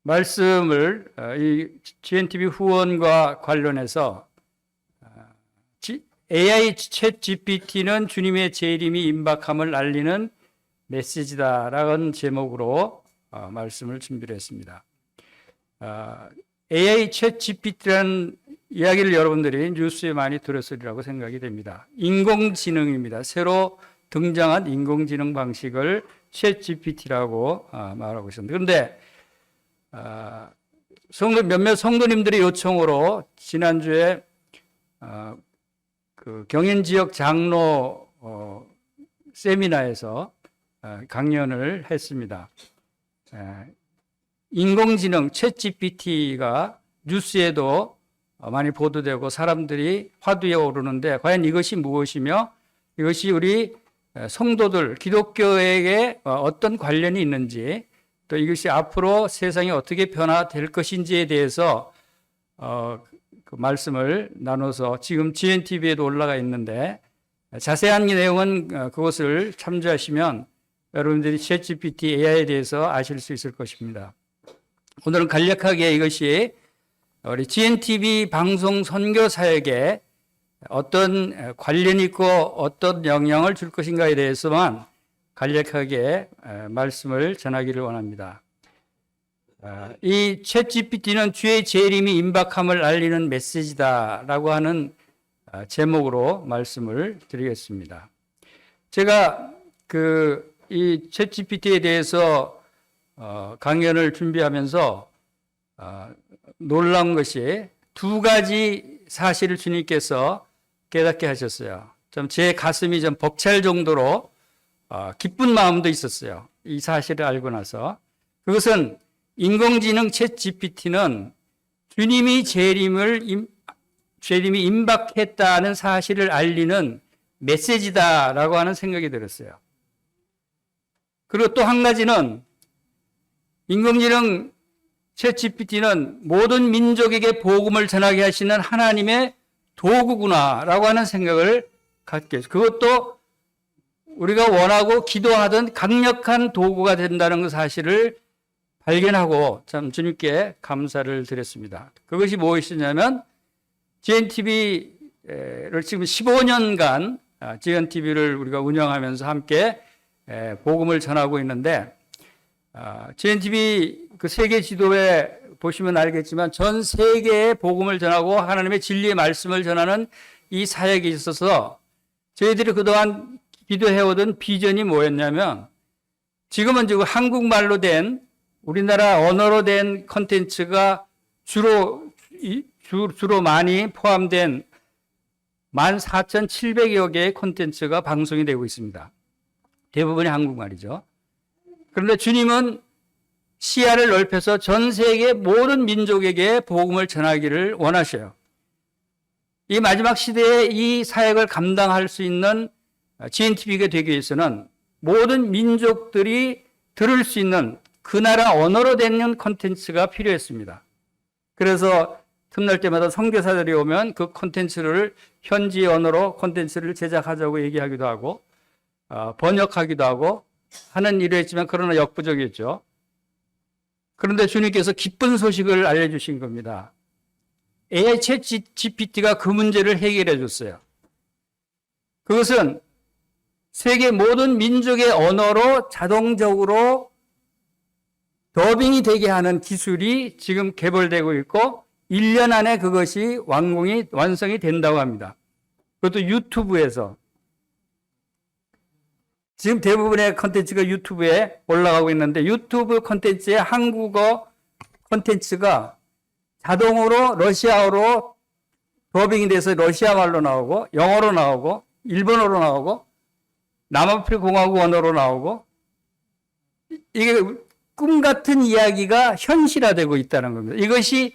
말씀을 이 GNTV 후원과 관련해서 AI 챗 GPT는 주님의 재림이 임박함을 알리는 메시지다라는 제목으로 말씀을 준비를 했습니다. AI 챗 GPT라는 이야기를 여러분들이 뉴스에 많이 들었으리라고 생각이 됩니다. 인공지능입니다. 새로 등장한 인공지능 방식을 챗 GPT라고 말하고 있습니다. 그런데 몇몇 성도님들의 요청으로 지난주에 그 경인 지역 장로 세미나에서 강연을 했습니다. 인공지능 챗 GPT가 뉴스에도 많이 보도되고 사람들이 화두에 오르는데 과연 이것이 무엇이며 이것이 우리 성도들 기독교에게 어떤 관련이 있는지 또 이것이 앞으로 세상이 어떻게 변화될 것인지에 대해서 그 말씀을 나눠서 지금 GNTV에도 올라가 있는데 자세한 내용은 그것을 참조하시면 여러분들이 챗GPT AI에 대해서 아실 수 있을 것입니다. 오늘은 간략하게 이것이 우리 GNTV 방송 선교사에게 어떤 관련이 있고 어떤 영향을 줄 것인가에 대해서만 간략하게 말씀을 전하기를 원합니다. 이 챗GPT는 주의 재림이 임박함을 알리는 메시지다라고 하는 제목으로 말씀을 드리겠습니다. 제가 이 챗GPT에 대해서 강연을 준비하면서 놀라운 것이 두 가지 사실을 주님께서 깨닫게 하셨어요. 좀 제 가슴이 좀 벅찰 정도로 기쁜 마음도 있었어요. 이 사실을 알고 나서. 그것은 인공지능 챗 GPT는 주님이 재림이 임박했다는 사실을 알리는 메시지다라고 하는 생각이 들었어요. 그리고 또 한 가지는 인공지능 챗 GPT는 모든 민족에게 복음을 전하게 하시는 하나님의 도구구나라고 하는 생각을 갖게 했어요. 그것도 우리가 원하고 기도하던 강력한 도구가 된다는 그 사실을 발견하고 참 주님께 감사를 드렸습니다. 그것이 무엇이냐면 GNTV를 지금 15년간 GNTV를 우리가 운영하면서 함께 복음을 전하고 있는데 GNTV 그 세계 지도에 보시면 알겠지만 전 세계에 복음을 전하고 하나님의 진리의 말씀을 전하는 이 사역에 있어서 저희들이 그동안 기도해오던 비전이 뭐였냐면 지금은 지금 한국말로 된 우리나라 언어로 된 콘텐츠가 주로 많이 포함된 14,700여 개의 콘텐츠가 방송이 되고 있습니다. 대부분이 한국말이죠. 그런데 주님은 시야를 넓혀서 전 세계 모든 민족에게 복음을 전하기를 원하셔요. 이 마지막 시대에 이 사역을 감당할 수 있는 GNTV가 되기 위해서는 모든 민족들이 들을 수 있는 그 나라 언어로 된 콘텐츠가 필요했습니다. 그래서 틈날 때마다 선교사들이 오면 그 콘텐츠를 현지 언어로 콘텐츠를 제작하자고 얘기하기도 하고 번역하기도 하고 하는 일을 했지만 그러나 역부족이었죠. 그런데 주님께서 기쁜 소식을 알려주신 겁니다. AI 챗 GPT가 그 문제를 해결해 줬어요. 그것은 세계 모든 민족의 언어로 자동적으로 더빙이 되게 하는 기술이 지금 개발되고 있고 1년 안에 그것이 완성이 된다고 합니다. 그것도 유튜브에서. 지금 대부분의 콘텐츠가 유튜브에 올라가고 있는데 유튜브 콘텐츠의 한국어 콘텐츠가 자동으로 러시아어로 더빙이 돼서 러시아 말로 나오고 영어로 나오고 일본어로 나오고 남아프리카 공화국 언어로 나오고 이게 꿈 같은 이야기가 현실화되고 있다는 겁니다. 이것이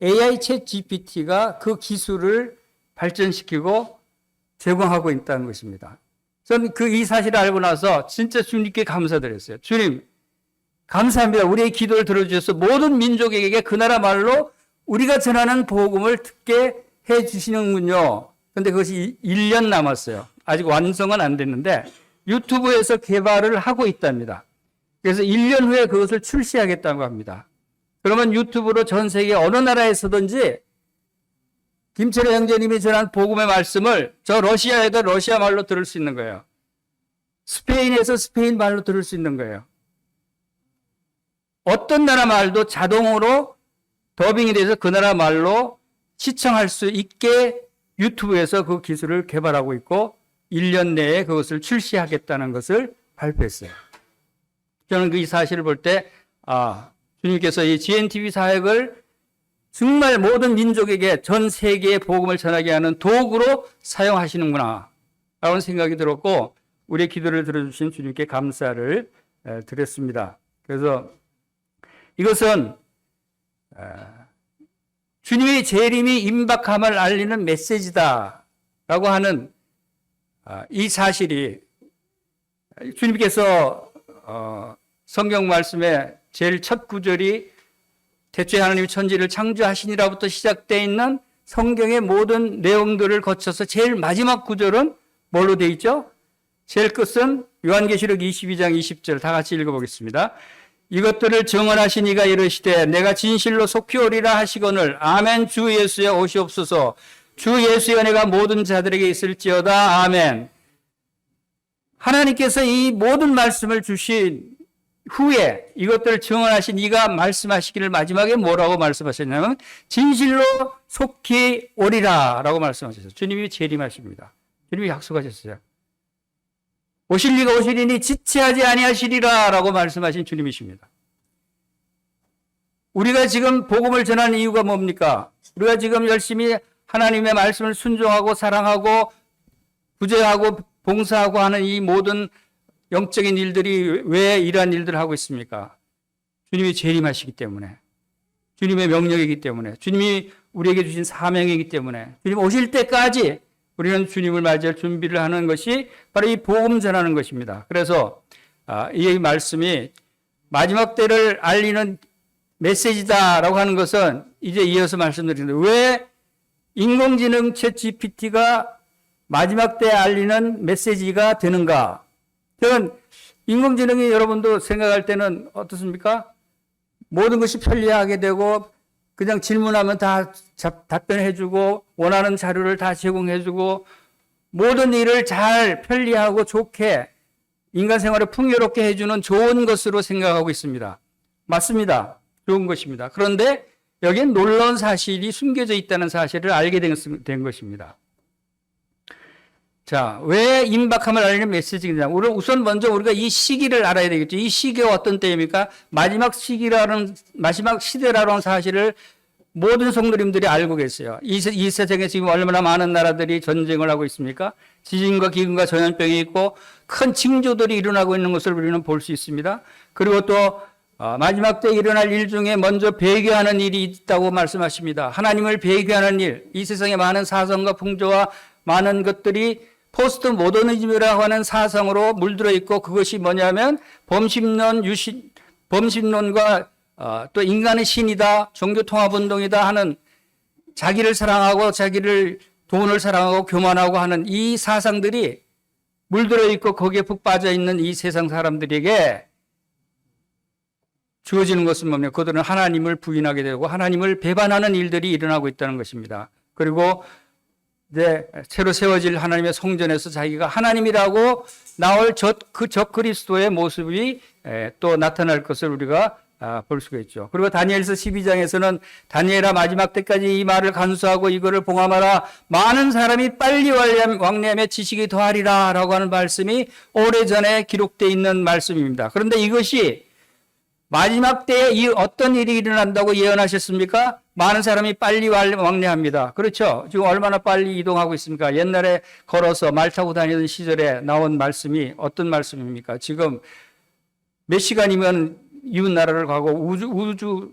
AI 챗 GPT가 그 기술을 발전시키고 제공하고 있다는 것입니다. 저는 이 사실을 알고 나서 진짜 주님께 감사드렸어요. 주님, 감사합니다. 우리의 기도를 들어주셔서 모든 민족에게 그 나라 말로 우리가 전하는 복음을 듣게 해 주시는군요. 그런데 그것이 1년 남았어요. 아직 완성은 안 됐는데 유튜브에서 개발을 하고 있답니다. 그래서 1년 후에 그것을 출시하겠다고 합니다. 그러면 유튜브로 전 세계 어느 나라에서든지 김철호 형제님이 전한 복음의 말씀을 저 러시아에도 러시아 말로 들을 수 있는 거예요. 스페인에서 스페인 말로 들을 수 있는 거예요. 어떤 나라 말도 자동으로 더빙이 돼서 그 나라 말로 시청할 수 있게 유튜브에서 그 기술을 개발하고 있고 1년 내에 그것을 출시하겠다는 것을 발표했어요. 저는 이 사실을 볼 때 주님께서 이 GNTV 사역을 정말 모든 민족에게 전 세계에 복음을 전하게 하는 도구로 사용하시는구나 라는 생각이 들었고 우리의 기도를 들어주신 주님께 감사를 드렸습니다. 그래서 이것은 주님의 재림이 임박함을 알리는 메시지다라고 하는 이 사실이 주님께서 성경 말씀의 제일 첫 구절이 태초에 하나님이 천지를 창조하시니라부터 시작되어 있는 성경의 모든 내용들을 거쳐서 제일 마지막 구절은 뭘로 되어 있죠? 제일 끝은 요한계시록 22장 20절 다 같이 읽어보겠습니다. 이것들을 증언하신 이가 이르시되 내가 진실로 속히 오리라 하시거늘 아멘 주 예수여 오시옵소서. 주 예수의 은혜가 모든 자들에게 있을지어다. 아멘. 하나님께서 이 모든 말씀을 주신 후에 이것들을 증언하신 이가 말씀하시기를 마지막에 뭐라고 말씀하셨냐면 진실로 속히 오리라 라고 말씀하셨어요. 주님이 재림하십니다. 주님이 약속하셨어요. 오실 이가 오시리니 지체하지 아니하시리라 라고 말씀하신 주님이십니다. 우리가 지금 복음을 전하는 이유가 뭡니까? 우리가 지금 열심히 하나님의 말씀을 순종하고 사랑하고 구제하고 봉사하고 하는 이 모든 영적인 일들이 왜 이러한 일들을 하고 있습니까? 주님이 재림하시기 때문에, 주님의 명령이기 때문에, 주님이 우리에게 주신 사명이기 때문에, 주님 오실 때까지 우리는 주님을 맞이할 준비를 하는 것이 바로 이 복음 전하는 것입니다. 그래서 이 말씀이 마지막 때를 알리는 메시지다라고 하는 것은 이제 이어서 말씀드리는데 왜 인공지능 챗 GPT가 마지막 때 알리는 메시지가 되는가? 저는 인공지능이 여러분도 생각할 때는 어떻습니까? 모든 것이 편리하게 되고 그냥 질문하면 다 답변해주고 원하는 자료를 다 제공해주고 모든 일을 잘 편리하고 좋게 인간 생활을 풍요롭게 해주는 좋은 것으로 생각하고 있습니다. 맞습니다. 좋은 것입니다. 그런데 여기엔 놀라운 사실이 숨겨져 있다는 사실을 알게 된 것입니다. 자, 왜 임박함을 알리는 메시지냐? 우선 먼저 우리가 이 시기를 알아야 되겠죠. 이 시기가 어떤 때입니까? 마지막 시대라는 사실을 모든 성도님들이 알고 계세요. 이 세상에 지금 얼마나 많은 나라들이 전쟁을 하고 있습니까? 지진과 기근과 전염병이 있고 큰 징조들이 일어나고 있는 것을 우리는 볼 수 있습니다. 그리고 또 마지막 때 일어날 일 중에 먼저 배교하는 일이 있다고 말씀하십니다. 하나님을 배교하는 일, 이 세상에 많은 사성과 풍조와 많은 것들이 포스트 모더니즘이라고 하는 사상으로 물들어 있고 그것이 뭐냐면 범신론과 또 인간의 신이다, 종교통합운동이다 하는 자기를 사랑하고 자기를 돈을 사랑하고 교만하고 하는 이 사상들이 물들어 있고 거기에 푹 빠져 있는 이 세상 사람들에게 주어지는 것은 뭡니까? 그들은 하나님을 부인하게 되고 하나님을 배반하는 일들이 일어나고 있다는 것입니다. 그리고 이제 새로 세워질 하나님의 성전에서 자기가 하나님이라고 나올 그 적그리스도의 모습이 또 나타날 것을 우리가 볼 수가 있죠. 그리고 다니엘서 12장에서는 다니엘아 마지막 때까지 이 말을 간수하고 이거를 봉함하라. 많은 사람이 빨리 왕래하며 지식이 더하리라 라고 하는 말씀이 오래전에 기록되어 있는 말씀입니다. 그런데 이것이 마지막 때에 어떤 일이 일어난다고 예언하셨습니까? 많은 사람이 빨리 왕래합니다. 그렇죠? 지금 얼마나 빨리 이동하고 있습니까? 옛날에 걸어서 말 타고 다니던 시절에 나온 말씀이 어떤 말씀입니까? 지금 몇 시간이면 이웃 나라를 가고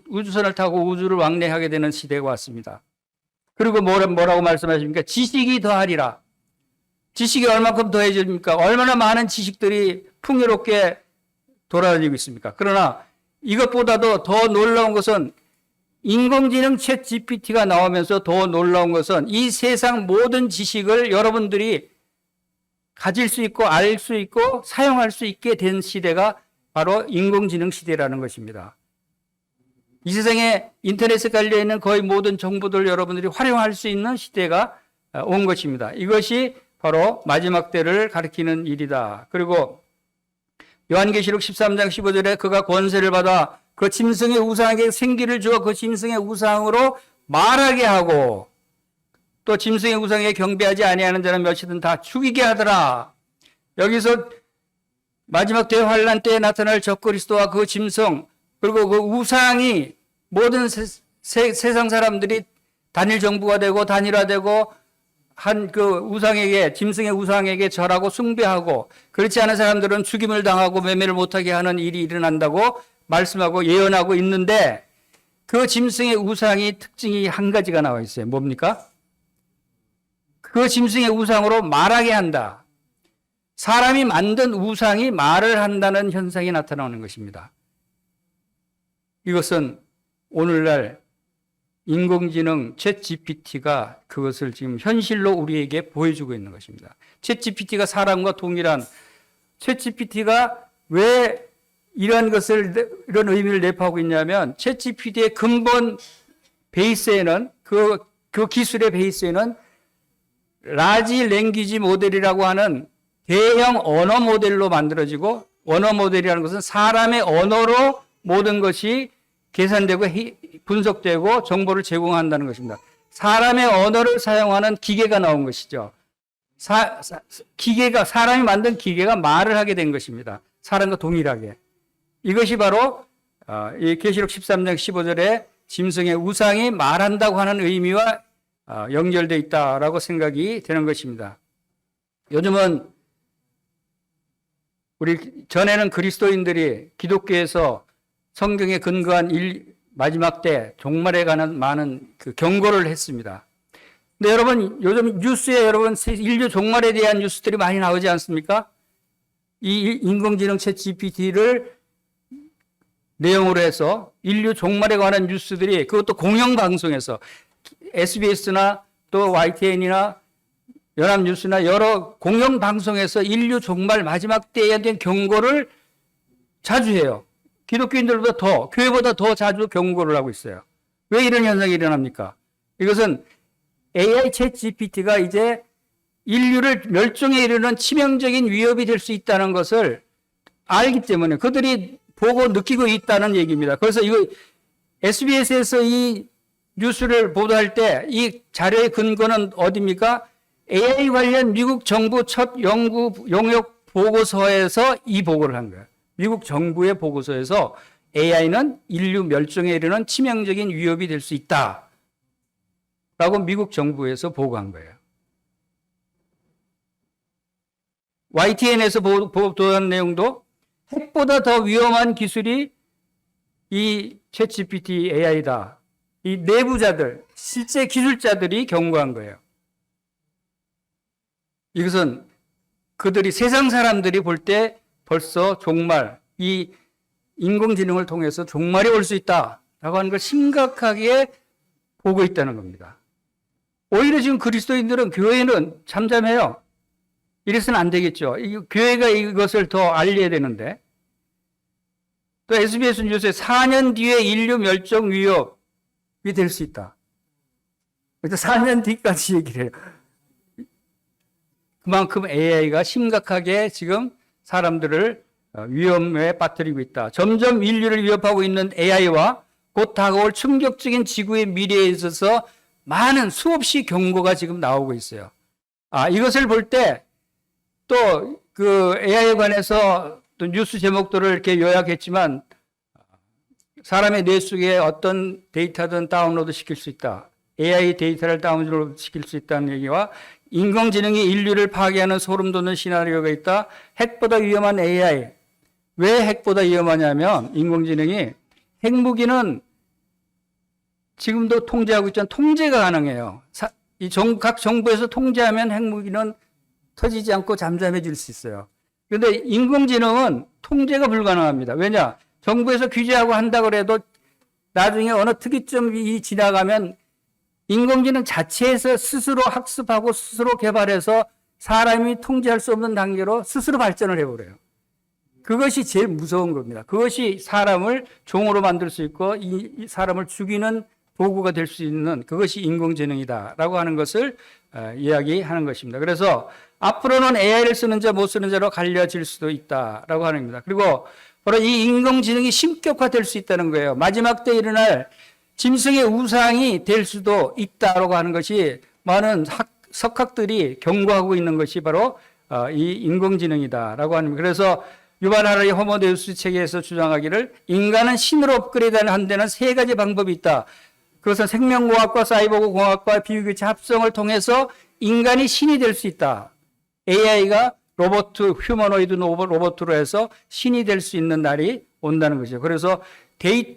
우주선을 타고 우주를 왕래하게 되는 시대가 왔습니다. 그리고 뭐라고 말씀하십니까? 지식이 더하리라. 지식이 얼마큼 더해집니까? 얼마나 많은 지식들이 풍요롭게 돌아다니고 있습니까? 그러나 이것보다도 더 놀라운 것은 인공지능 챗 GPT가 나오면서 더 놀라운 것은 이 세상 모든 지식을 여러분들이 가질 수 있고 알 수 있고 사용할 수 있게 된 시대가 바로 인공지능 시대라는 것입니다. 이 세상에 인터넷에 깔려있는 거의 모든 정보들 여러분들이 활용할 수 있는 시대가 온 것입니다. 이것이 바로 마지막 때를 가리키는 일이다. 그리고 요한계시록 13장 15절에 그가 권세를 받아 그 짐승의 우상에게 생기를 주어 그 짐승의 우상으로 말하게 하고 또 짐승의 우상에 경배하지 아니하는 자는 몇이든 다 죽이게 하더라. 여기서 마지막 대환란 때에 나타날 적그리스도와 그 짐승 그리고 그 우상이 모든 세상 사람들이 단일 정부가 되고 단일화되고 한 그 우상에게 짐승의 우상에게 절하고 숭배하고 그렇지 않은 사람들은 죽임을 당하고 매매를 못하게 하는 일이 일어난다고 말씀하고 예언하고 있는데 그 짐승의 우상이 특징이 한 가지가 나와 있어요. 뭡니까? 그 짐승의 우상으로 말하게 한다. 사람이 만든 우상이 말을 한다는 현상이 나타나는 것입니다. 이것은 오늘날 인공지능 챗GPT가 그것을 지금 현실로 우리에게 보여주고 있는 것입니다. 챗GPT가 사람과 동일한 챗GPT가 왜 이런 의미를 내포하고 있냐면 챗GPT의 근본 베이스에는 그 기술의 베이스에는 라지 랭귀지 모델이라고 하는 대형 언어 모델로 만들어지고 언어 모델이라는 것은 사람의 언어로 모든 것이 계산되고 분석되고 정보를 제공한다는 것입니다. 사람의 언어를 사용하는 기계가 나온 것이죠. 사람이 만든 기계가 말을 하게 된 것입니다. 사람과 동일하게. 이것이 바로 이 계시록 13장 15절에 짐승의 우상이 말한다고 하는 의미와 연결되어 있다라고 생각이 되는 것입니다. 요즘은 전에는 그리스도인들이 기독교에서 성경에 근거한 마지막 때 종말에 관한 많은 그 경고를 했습니다. 근데 여러분 요즘 뉴스에 인류 종말에 대한 뉴스들이 많이 나오지 않습니까? 이 인공지능 챗 GPT를 내용으로 해서 인류 종말에 관한 뉴스들이 그것도 공영방송에서 SBS나 또 YTN이나 연합뉴스나 여러 공영방송에서 인류 종말 마지막 때에 대한 경고를 자주 해요. 기독교인들보다 교회보다 더 자주 경고를 하고 있어요. 왜 이런 현상이 일어납니까? 이것은 AI 챗 GPT가 이제 인류를 멸종에 이르는 치명적인 위협이 될 수 있다는 것을 알기 때문에 그들이 보고 느끼고 있다는 얘기입니다. 그래서 이거 SBS에서 이 뉴스를 보도할 때 이 자료의 근거는 어디입니까? AI 관련 미국 정부 첫 용역 보고서에서 이 보고를 한 거예요. 미국 정부의 보고서에서 AI는 인류 멸종에 이르는 치명적인 위협이 될 수 있다. 라고 미국 정부에서 보고한 거예요. YTN에서 보도한 내용도 핵보다 더 위험한 기술이 이 챗GPT AI다. 이 내부자들, 실제 기술자들이 경고한 거예요. 이것은 그들이 세상 사람들이 볼 때 벌써 종말, 이 인공지능을 통해서 종말이 올 수 있다라고 하는 걸 심각하게 보고 있다는 겁니다. 오히려 지금 그리스도인들은 교회는 잠잠해요. 이래서는 안 되겠죠. 교회가 이것을 더 알려야 되는데. 또 SBS 뉴스에 4년 뒤에 인류 멸종 위협이 될 수 있다. 4년 뒤까지 얘기를 해요. 그만큼 AI가 심각하게 지금 사람들을 위험에 빠뜨리고 있다. 점점 인류를 위협하고 있는 AI와 곧 다가올 충격적인 지구의 미래에 있어서 많은 수없이 경고가 지금 나오고 있어요. 이것을 볼 때 또 그 AI에 관해서 또 뉴스 제목들을 이렇게 요약했지만 사람의 뇌 속에 어떤 데이터든 다운로드 시킬 수 있다. AI 데이터를 다운로드 시킬 수 있다는 얘기와 인공지능이 인류를 파괴하는 소름 돋는 시나리오가 있다. 핵보다 위험한 AI. 왜 핵보다 위험하냐면 인공지능이 핵무기는 지금도 통제하고 있지만 통제가 가능해요. 각 정부에서 통제하면 핵무기는 터지지 않고 잠잠해질 수 있어요. 그런데 인공지능은 통제가 불가능합니다. 왜냐? 정부에서 규제하고 한다고 해도 나중에 어느 특이점이 지나가면 인공지능 자체에서 스스로 학습하고 스스로 개발해서 사람이 통제할 수 없는 단계로 스스로 발전을 해버려요. 그것이 제일 무서운 겁니다. 그것이 사람을 종으로 만들 수 있고 이 사람을 죽이는 도구가 될 수 있는 그것이 인공지능이다라고 하는 것을 이야기하는 것입니다. 그래서 앞으로는 AI를 쓰는 자, 못 쓰는 자로 갈려질 수도 있다라고 하는 겁니다. 그리고 바로 이 인공지능이 신격화될 수 있다는 거예요. 마지막 때 일어날 짐승의 우상이 될 수도 있다라고 하는 것이 많은 석학들이 경고하고 있는 것이 바로 이 인공지능이다라고 하는 겁니다. 그래서 유발 하라리 호모데우스 책에서 주장하기를 인간은 신으로 업그레이드하는 데는 세 가지 방법이 있다. 그것은 생명공학과 사이보그 공학과 비유기체 합성을 통해서 인간이 신이 될 수 있다. AI가 휴머노이드 로봇으로 해서 신이 될 수 있는 날이 온다는 거죠. 그래서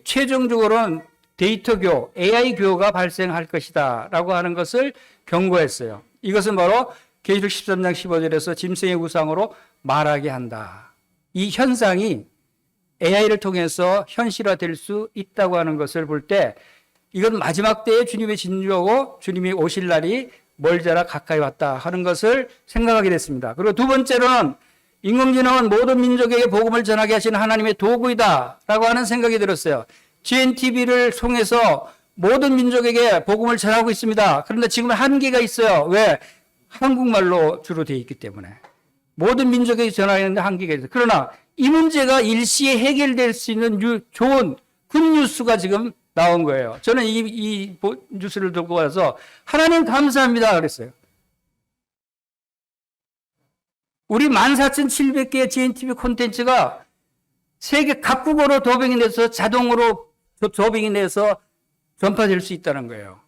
최종적으로는 데이터교, AI 교가 발생할 것이다 라고 하는 것을 경고했어요. 이것은 바로 계시록 13장 15절에서 짐승의 우상으로 말하게 한다. 이 현상이 AI를 통해서 현실화될 수 있다고 하는 것을 볼 때 이건 마지막 때에 주님의 진주하고 주님이 오실 날이 멀자라 가까이 왔다 하는 것을 생각하게 됐습니다. 그리고 두 번째로는 인공지능은 모든 민족에게 복음을 전하게 하시는 하나님의 도구이다 라고 하는 생각이 들었어요. GNTV를 통해서 모든 민족에게 복음을 전하고 있습니다. 그런데 지금 한계가 있어요. 왜? 한국말로 주로 되어 있기 때문에. 모든 민족에게 전하는데 한계가 있어요. 그러나 이 문제가 일시에 해결될 수 있는 좋은 굿뉴스가 지금 나온 거예요. 저는 이 뉴스를 들고 와서 하나님 감사합니다 그랬어요. 우리 14,700개의 GNTV 콘텐츠가 세계 각국어로 더빙이 돼서 자동으로 더빙이 돼서 전파될 수 있다는 거예요.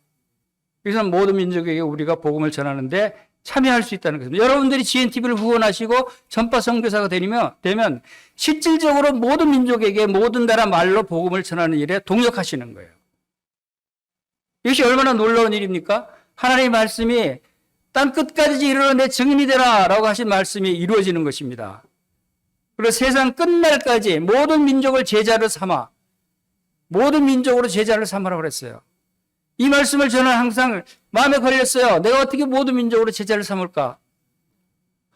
그래서 모든 민족에게 우리가 복음을 전하는데 참여할 수 있다는 것입니다. 여러분들이 GNTV를 후원하시고 전파 선교사가 되면 실질적으로 모든 민족에게 모든 나라 말로 복음을 전하는 일에 동역하시는 거예요. 이것이 얼마나 놀라운 일입니까? 하나님의 말씀이 땅 끝까지 이르러 내 증인이 되라 라고 하신 말씀이 이루어지는 것입니다. 그리고 세상 끝날까지 모든 민족을 제자로 삼아 모든 민족으로 제자를 삼으라고 그랬어요. 이 말씀을 저는 항상 마음에 걸렸어요. 내가 어떻게 모든 민족으로 제자를 삼을까?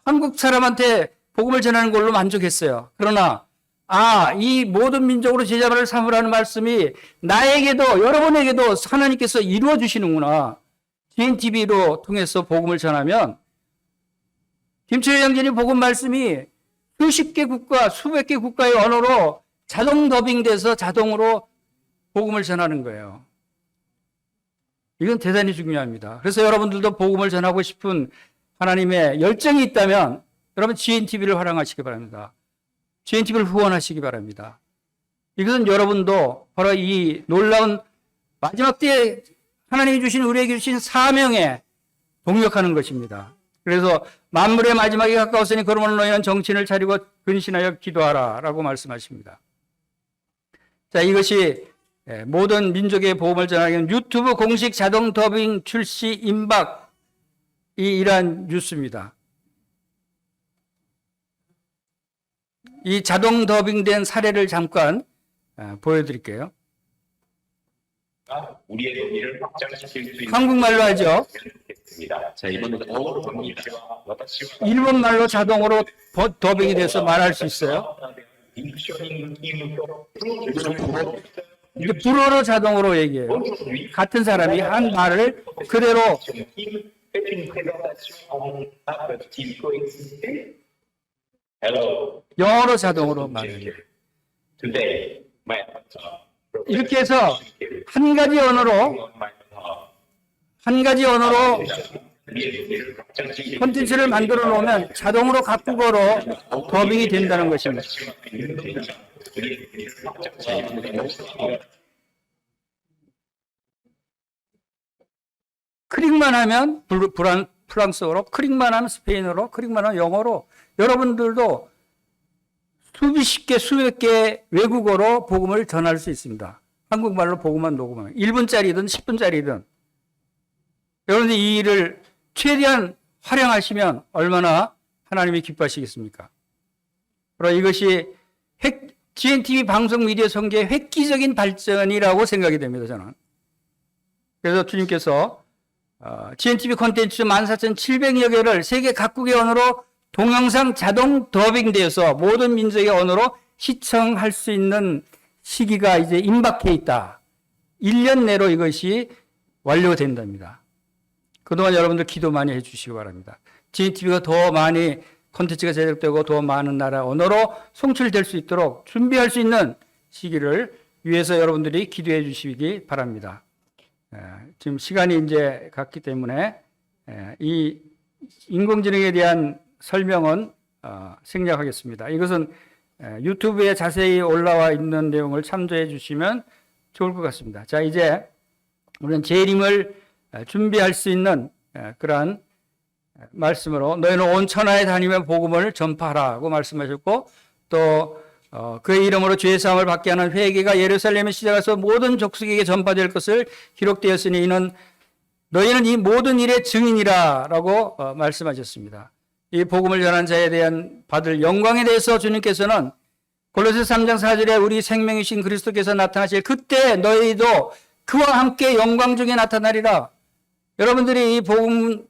한국 사람한테 복음을 전하는 걸로 만족했어요. 그러나 이 모든 민족으로 제자를 삼으라는 말씀이 나에게도 여러분에게도 하나님께서 이루어 주시는구나. GNTV로 통해서 복음을 전하면 김철희 형제님 복음 말씀이 수십 개 국가, 수백 개 국가의 언어로 자동 더빙돼서 자동으로 복음을 전하는 거예요. 이건 대단히 중요합니다. 그래서 여러분들도 복음을 전하고 싶은 하나님의 열정이 있다면 여러분 GNTV를 활용하시기 바랍니다. GNTV를 후원하시기 바랍니다. 이것은 여러분도 바로 이 놀라운 마지막 때에 하나님이 주신 우리에게 주신 사명에 동력하는 것입니다. 그래서 만물의 마지막이 가까웠으니 그러므로 너희는 정신을 차리고 근신하여 기도하라 라고 말씀하십니다. 자, 이것이 모든 민족의 복음을 전하기 위한 유튜브 공식 자동 더빙 출시 임박이 이러한 뉴스입니다. 이 자동 더빙된 사례를 잠깐 보여드릴게요. 우리의 논의를 확장시킬 수 있는 한국말로 하죠. 자, 이번엔 영어로 갑니다. 일본말로 자동으로 더빙이 돼서 말할 수 있어요. 이제 불어로 자동으로 얘기해요. 같은 사람이 한 말을 그대로 영어로 자동으로 말해요. 이렇게 해서 한 가지 언어로 콘텐츠를 만들어 놓으면 자동으로 각국어로 더빙이 된다는 것입니다. 클릭만 하면 프랑스어로, 클릭만 하면 스페인어로, 클릭만 하면 영어로 여러분들도 수십 개, 수백 개 외국어로 복음을 전할 수 있습니다. 한국말로 복음만 녹음하면 1분짜리든 10분짜리든 여러분들이 이 일을 최대한 활용하시면 얼마나 하나님이 기뻐하시겠습니까? 그리고 이것이 GNTV 방송 미디어 선교의 획기적인 발전이라고 생각이 됩니다, 저는. 그래서 주님께서 GNTV 콘텐츠 14,700여 개를 세계 각국의 언어로 동영상 자동 더빙되어서 모든 민족의 언어로 시청할 수 있는 시기가 이제 임박해 있다. 1년 내로 이것이 완료된답니다. 그동안 여러분들 기도 많이 해주시기 바랍니다. GTV가 더 많이 콘텐츠가 제작되고 더 많은 나라 언어로 송출될 수 있도록 준비할 수 있는 시기를 위해서 여러분들이 기도해 주시기 바랍니다. 지금 시간이 이제 갔기 때문에 이 인공지능에 대한 설명은 생략하겠습니다. 이것은 유튜브에 자세히 올라와 있는 내용을 참조해 주시면 좋을 것 같습니다. 자, 이제 우리는 재림을 준비할 수 있는 그러한 말씀으로 너희는 온 천하에 다니며 복음을 전파하라고 말씀하셨고 또 그의 이름으로 죄 사함을 받게 하는 회개가 예루살렘에 시작해서 모든 족속에게 전파될 것을 기록되었으니 이는 너희는 이 모든 일의 증인이라라고 말씀하셨습니다. 이 복음을 전한 자에 대한 받을 영광에 대해서 주님께서는 골로새 3장 4절에 우리 생명이신 그리스도께서 나타나실 그때 너희도 그와 함께 영광 중에 나타나리라. 여러분들이 이 복음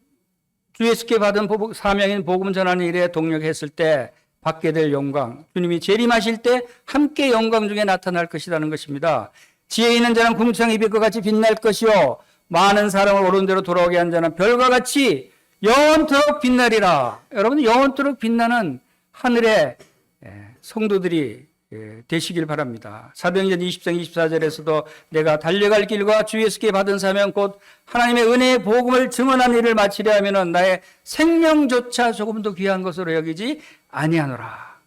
주 예수께 받은 사명인 복음 전하는 일에 동력했을 때 받게 될 영광, 주님이 재림하실 때 함께 영광 중에 나타날 것이라는 것입니다. 지혜 있는 자는 궁창의 빛과 같이 빛날 것이요 많은 사람을 옳은 대로 돌아오게 한 자는 별과 같이 영원토록 빛나리라. 여러분 영원토록 빛나는 하늘의 성도들이 되시길 바랍니다. 사도행전 20장 24절에서도 내가 달려갈 길과 주 예수께 받은 사명 곧 하나님의 은혜의 복음을 증언한 일을 마치려 하면은 나의 생명조차 조금 더 귀한 것으로 여기지 아니하노라.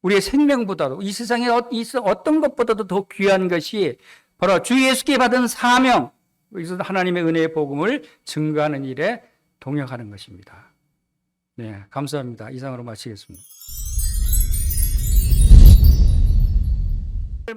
우리의 생명보다도 이 세상에 어떤 것보다도 더 귀한 것이 바로 주 예수께 받은 사명, 여기서 하나님의 은혜의 복음을 증거하는 일에 동역하는 것입니다. 네, 감사합니다. 이상으로 마치겠습니다.